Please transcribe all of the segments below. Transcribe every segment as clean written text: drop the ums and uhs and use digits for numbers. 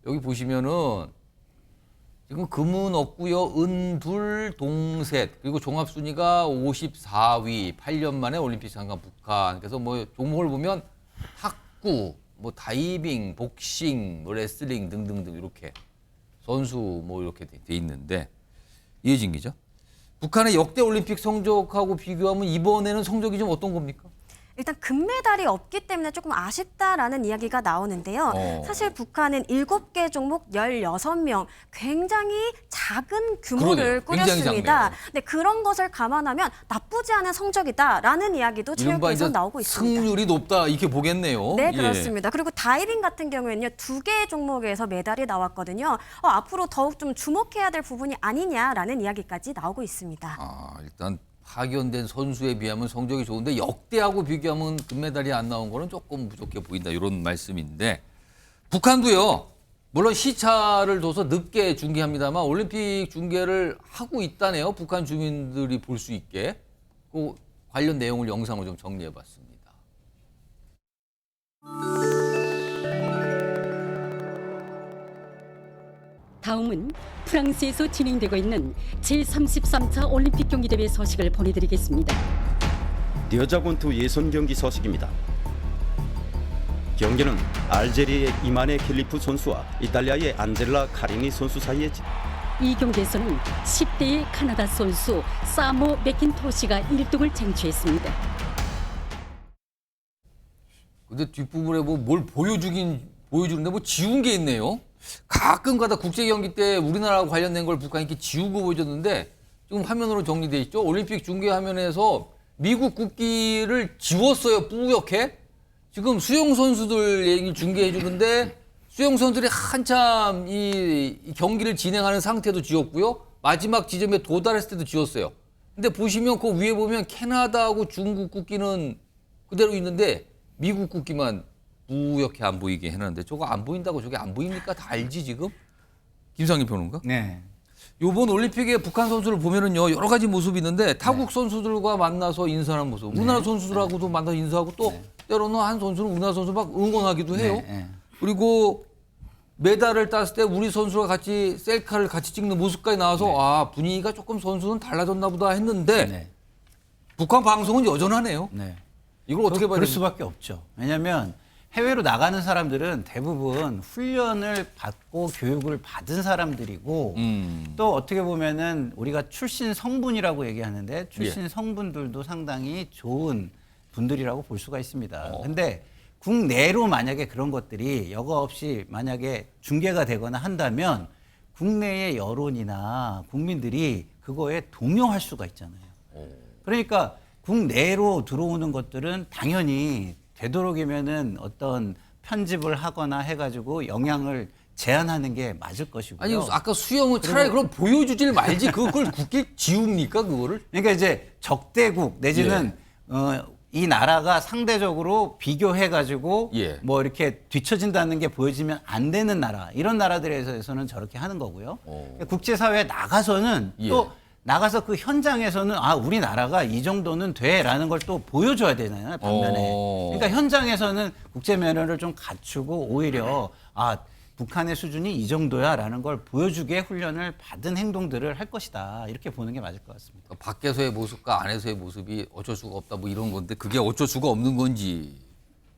여기 보시면은 지금 금은 없고요. 은 둘, 동 셋. 그리고 종합 순위가 54위. 8년 만에 올림픽 참가 북한. 그래서 뭐 종목을 보면 탁구, 뭐 다이빙, 복싱, 뭐 레슬링 등등등 이렇게 선수 뭐 이렇게 돼 있는데 이해진 기자. 북한의 역대 올림픽 성적하고 비교하면 이번에는 성적이 좀 어떤 겁니까? 일단 금메달이 없기 때문에 조금 아쉽다라는 이야기가 나오는데요. 사실 북한은 7개 종목 16명, 굉장히 작은 규모를 그러네요. 굉장히 꾸렸습니다. 작네요. 근데 그런 것을 감안하면 나쁘지 않은 성적이다라는 이야기도 이른바 체육부에서 이제 나오고 있습니다. 승률이 높다 이렇게 보겠네요. 네, 예. 그렇습니다. 그리고 다이빙 같은 경우에는요, 2개의 종목에서 메달이 나왔거든요. 앞으로 더욱 좀 주목해야 될 부분이 아니냐라는 이야기까지 나오고 있습니다. 아, 일단 파견된 선수에 비하면 성적이 좋은데 역대하고 비교하면 금메달이 안 나온 거는 조금 부족해 보인다 이런 말씀인데 북한도요. 물론 시차를 둬서 늦게 중계합니다만 올림픽 중계를 하고 있다네요. 북한 주민들이 볼 수 있게. 그 관련 내용을 영상으로 좀 정리해 봤습니다. 다음은 프랑스에서 진행되고 있는 제33차 올림픽 경기대회 소식을 보내드리겠습니다. 여자 권투 예선 경기 소식입니다. 경기는 알제리의 이마네 캘리프 선수와 이탈리아의 안젤라 카리니 선수 사이에 이 경기에서는 10대의 카나다 선수 사모 맥킨토시가 1등을 쟁취했습니다. 근데 뒷부분에 뭐 뭘 보여주는데 뭐 지운 게 있네요. 가끔가다 국제 경기 때 우리나라와 관련된 걸 북한이 이렇게 지우고 보여줬는데 지금 화면으로 정리돼 있죠. 올림픽 중계 화면에서 미국 국기를 지웠어요. 뿌옇게. 지금 수영 선수들 얘기 중계해 주는데 수영 선수들이 한참 이 경기를 진행하는 상태도 지웠고요. 마지막 지점에 도달했을 때도 지웠어요. 근데 보시면 그 위에 보면 캐나다하고 중국 국기는 그대로 있는데 미국 국기만 뿌옇게 안 보이게 해놨는데 저거 안 보인다고 저게 안 보입니까? 다 알지 지금? 김상희 평론가? 네. 이번 올림픽에 북한 선수를 보면은요 여러 가지 모습이 있는데 타국 선수들과 만나서 인사하는 모습, 우리나라 선수들하고도 만나서 인사하고 또 때로는 한 선수는 우리나라 선수 막 응원하기도 해요. 네. 그리고 메달을 땄을 때 우리 선수가 같이 셀카를 같이 찍는 모습까지 나와서 아 분위기가 조금 선수는 달라졌나 보다 했는데 네. 북한 방송은 여전하네요. 네. 이걸 어떻게 봐야 그럴 됩니까? 수밖에 없죠. 왜냐하면 해외로 나가는 사람들은 대부분 훈련을 받고 교육을 받은 사람들이고 또 어떻게 보면은 우리가 출신 성분이라고 얘기하는데 출신 성분들도 상당히 좋은 분들이라고 볼 수가 있습니다. 근데 국내로 만약에 그런 것들이 여과 없이 만약에 중계가 되거나 한다면 국내의 여론이나 국민들이 그거에 동요할 수가 있잖아요. 그러니까 국내로 들어오는 것들은 당연히 되도록이면은 어떤 편집을 하거나 해가지고 영향을 제한하는 게 맞을 것이고요. 아니 아까 수영은 차라리 그럼 보여주질 말지 그걸 국기 지웁니까 그거를? 그러니까 이제 적대국 내지는 이 나라가 상대적으로 비교해가지고 예. 뭐 이렇게 뒤처진다는 게 보여지면 안 되는 나라 이런 나라들에서는 저렇게 하는 거고요. 국제사회에 나가서는 또 나가서 그 현장에서는 아 우리나라가 이 정도는 돼라는 걸 또 보여줘야 되잖아요 반면에. 그러니까 현장에서는 국제 면허를 좀 갖추고 오히려 아 북한의 수준이 이 정도야라는 걸 보여주게 훈련을 받은 행동들을 할 것이다 이렇게 보는 게 맞을 것 같습니다. 밖에서의 모습과 안에서의 모습이 어쩔 수가 없다 뭐 이런 건데 그게 어쩔 수가 없는 건지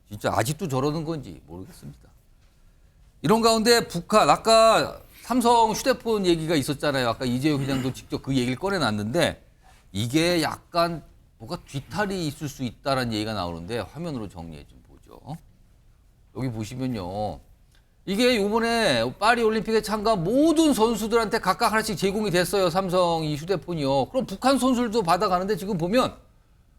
진짜 아직도 저러는 건지 모르겠습니다. 이런 가운데 북한 아까 삼성 휴대폰 얘기가 있었잖아요. 아까 이재용 회장도 직접 그 얘기를 꺼내놨는데 이게 약간 뭐가 뒤탈이 있을 수 있다는 얘기가 나오는데 화면으로 정리해 좀 보죠. 여기 보시면요. 이게 이번에 파리 올림픽에 참가한 모든 선수들한테 각각 하나씩 제공이 됐어요. 삼성 이 휴대폰이요. 그럼 북한 선수들도 받아가는데 지금 보면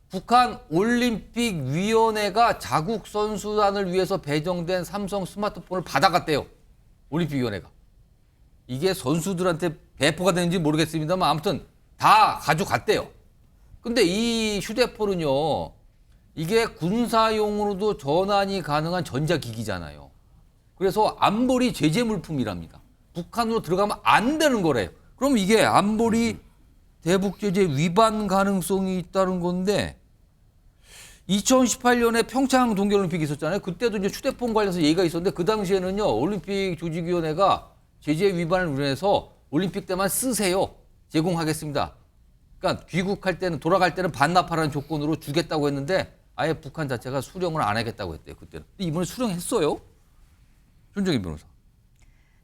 북한 올림픽 위원회가 자국 선수단을 위해서 배정된 삼성 스마트폰을 받아갔대요. 올림픽 위원회가. 이게 선수들한테 배포가 되는지 모르겠습니다만 아무튼 다 가져갔대요. 근데 이 휴대폰은요. 이게 군사용으로도 전환이 가능한 전자기기잖아요. 그래서 안보리 제재 물품이랍니다. 북한으로 들어가면 안 되는 거래요. 그럼 이게 안보리 대북 제재 위반 가능성이 있다는 건데 2018년에 평창 동계올림픽이 있었잖아요. 그때도 이제 휴대폰 관련해서 얘기가 있었는데 그 당시에는요 올림픽 조직위원회가 제재 위반을 우려해서 올림픽 때만 쓰세요. 제공하겠습니다. 그러니까 귀국할 때는 돌아갈 때는 반납하라는 조건으로 주겠다고 했는데 아예 북한 자체가 수령을 안 하겠다고 했대요. 그때는. 근데 이번에 수령했어요. 손정희 변호사.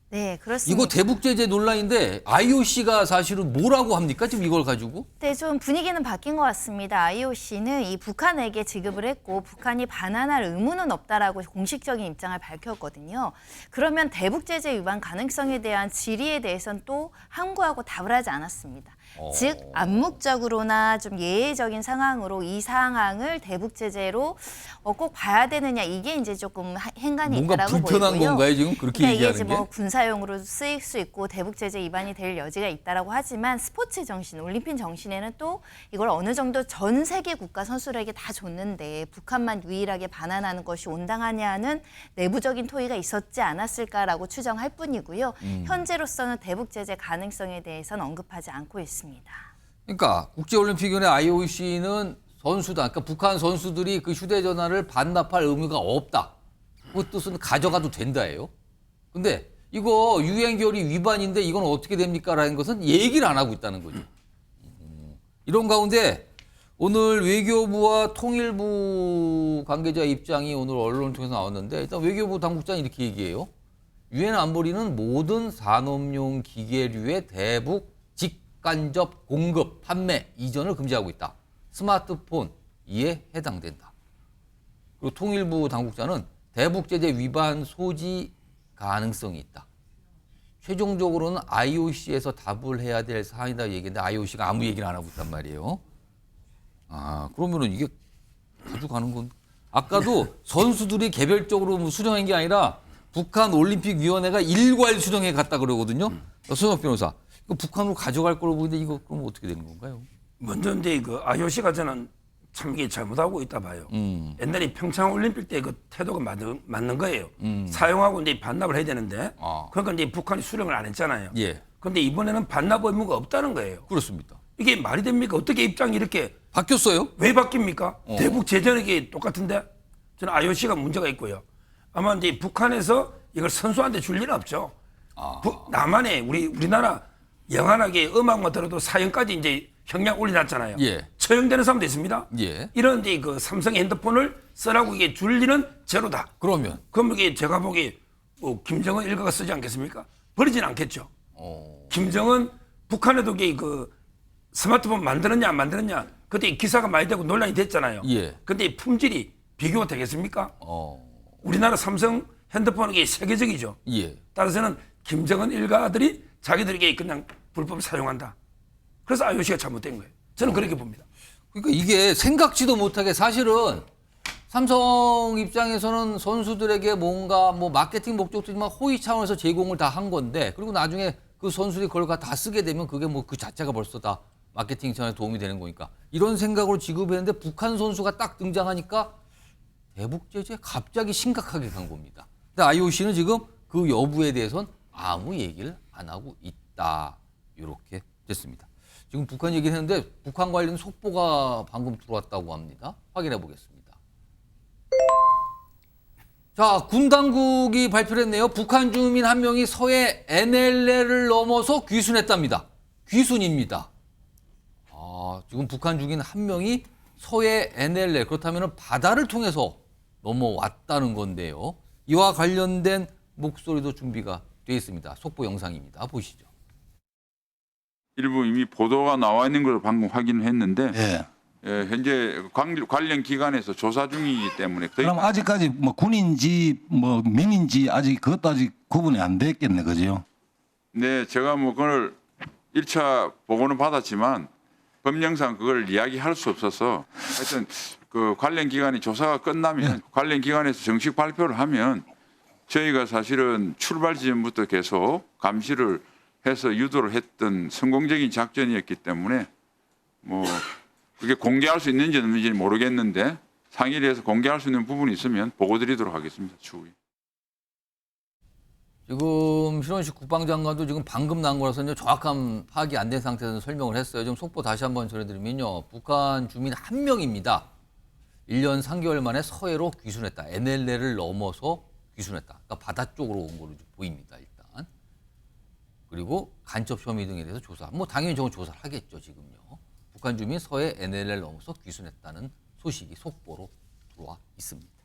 네, 그렇습니다. 이거 대북 제재 논란인데 IOC가 사실은 뭐라고 합니까? 지금 이걸 가지고? 네, 좀 분위기는 바뀐 것 같습니다. IOC는 이 북한에게 지급을 했고 북한이 반환할 의무는 없다라고 공식적인 입장을 밝혔거든요. 그러면 대북 제재 위반 가능성에 대한 질의에 대해서는 또 항구하고 답을 하지 않았습니다. 즉 암묵적으로나 좀 예외적인 상황으로 이 상황을 대북 제재로 꼭 봐야 되느냐 이게 이제 조금 행간이 뭔가 있다라고 불편한 보이고요. 건가요? 지금 그렇게 그러니까 이게 얘기하는 이제 게? 뭐 군사용으로 쓰일 수 있고 대북 제재 위반이 될 여지가 있다라고 하지만 스포츠 정신, 올림픽 정신에는 또 이걸 어느 정도 전 세계 국가 선수들에게 다 줬는데 북한만 유일하게 반환하는 것이 온당하냐는 내부적인 토의가 있었지 않았을까라고 추정할 뿐이고요. 현재로서는 대북 제재 가능성에 대해서는 언급하지 않고 있습니다. 그러니까 국제올림픽위원회 IOC는 선수단, 그러니까 북한 선수들이 그 휴대전화를 반납할 의무가 없다. 그 뜻은 가져가도 된다예요. 근데 이거 유엔 결의 위반인데 이건 어떻게 됩니까? 라는 것은 얘기를 안 하고 있다는 거죠. 이런 가운데 오늘 외교부와 통일부 관계자 입장이 오늘 언론을 통해서 나왔는데 일단 외교부 당국자는 이렇게 얘기해요. 유엔 안보리는 모든 산업용 기계류의 대북 직간접 공급, 판매, 이전을 금지하고 있다. 스마트폰 이에 해당된다. 그리고 통일부 당국자는 대북 제재 위반 소지 가능성이 있다. 최종적으로는 IOC에서 답을 해야 될 사안이다 얘기인데 IOC가 아무 얘기를 안 하고 있단 말이에요. 아, 그러면은 이게 가져가는 건 아까도 선수들이 개별적으로 뭐 수정한 게 아니라 북한 올림픽위원회가 일괄 수정해 갔다 그러거든요. 손혁 변호사, 이거 북한으로 가져갈 거로 보이는데 이거 그럼 어떻게 되는 건가요? 먼저 이제 그 IOC가 저는 참 이게 잘못하고 있다 봐요. 옛날에 평창 올림픽 때 그 태도가 맞는 거예요. 사용하고 이제 반납을 해야 되는데 그러니까 이제 북한이 수령을 안 했잖아요. 예. 그런데 이번에는 반납 의무가 없다는 거예요. 그렇습니다. 이게 말이 됩니까? 어떻게 입장이 이렇게 바뀌었어요? 왜 바뀝니까? 대북 제재는 똑같은데 저는 IOC가 문제가 있고요. 아마 이제 북한에서 이걸 선수한테 줄 일은 없죠. 남한에 우리나라 영한하게 음악만 들어도 사형까지 이제 형량 올려놨잖아요. 예. 처형되는 사람도 있습니다. 예. 이런 이제 그 삼성 핸드폰을 쓰라고 이게 줄 일은 제로다. 그러면 그럼 이게 제가 보기에 뭐 김정은 일가가 쓰지 않겠습니까? 버리진 않겠죠. 김정은 북한에도 이게 그 스마트폰 만들었냐 안 만들었냐 그때 기사가 많이 되고 논란이 됐잖아요. 예. 근데 이 품질이 비교가 되겠습니까? 우리나라 삼성 핸드폰은 이게 세계적이죠. 예. 따라서는 김정은 일가들이 자기들에게 그냥 불법 사용한다. 그래서 IOC가 잘못된 거예요. 저는 그렇게 봅니다. 그러니까 이게 생각지도 못하게 사실은 삼성 입장에서는 선수들에게 뭔가 뭐 마케팅 목적이지만 호의 차원에서 제공을 다 한 건데 그리고 나중에 그 선수들이 그걸 다 쓰게 되면 그게 뭐 그 자체가 벌써 다 마케팅 차원에 도움이 되는 거니까 이런 생각으로 지급했는데 북한 선수가 딱 등장하니까 대북 제재 갑자기 심각하게 간 겁니다. 근데 IOC는 지금 그 여부에 대해서는 아무 얘기를 안 하고 있다. 이렇게 됐습니다. 지금 북한 얘기를 했는데 북한 관련 속보가 방금 들어왔다고 합니다. 확인해 보겠습니다. 자, 군 당국이 발표를 했네요. 북한 주민 한 명이 서해 NLL을 넘어서 귀순했답니다. 귀순입니다. 지금 북한 주민 한 명이 서해 NLL 그렇다면 바다를 통해서 넘어왔다는 건데요. 이와 관련된 목소리도 준비가 되어 있습니다. 속보 영상입니다. 보시죠. 일부 이미 보도가 나와 있는 걸 방금 확인했는데 예. 현재 관련 기관에서 조사 중이기 때문에 그럼 아직까지 뭐 군인지 뭐 민인지 아직 그것도 아직 구분이 안 됐겠네, 그죠? 네, 제가 뭐 그걸 1차 보고는 받았지만 법령상 그걸 이야기할 수 없어서 하여튼 그 관련 기관이 조사가 끝나면 관련 기관에서 정식 발표를 하면 저희가 사실은 출발 지점부터 계속 감시를 해서 유도를 했던 성공적인 작전이었기 때문에 뭐 그게 공개할 수 있는지 없는지는 모르겠는데 상의를 해서 공개할 수 있는 부분이 있으면 보고 드리도록 하겠습니다. 추후에. 지금 신원식 국방장관도 지금 방금 난 거라서 이제 정확한 파악이 안 된 상태에서 설명을 했어요. 좀 속보 다시 한번 전해드리면요. 북한 주민 한 명입니다. 1년 3개월 만에 서해로 귀순했다. NLL을 넘어서 귀순했다. 그러니까 바다 쪽으로 온 걸로 보입니다. 일단. 그리고 간첩 혐의 등에 대해서 조사. 뭐 당연히 저건 조사를 하겠죠. 지금요. 북한 주민 서해 NLL을 넘어서 귀순했다는 소식이 속보로 들어와 있습니다.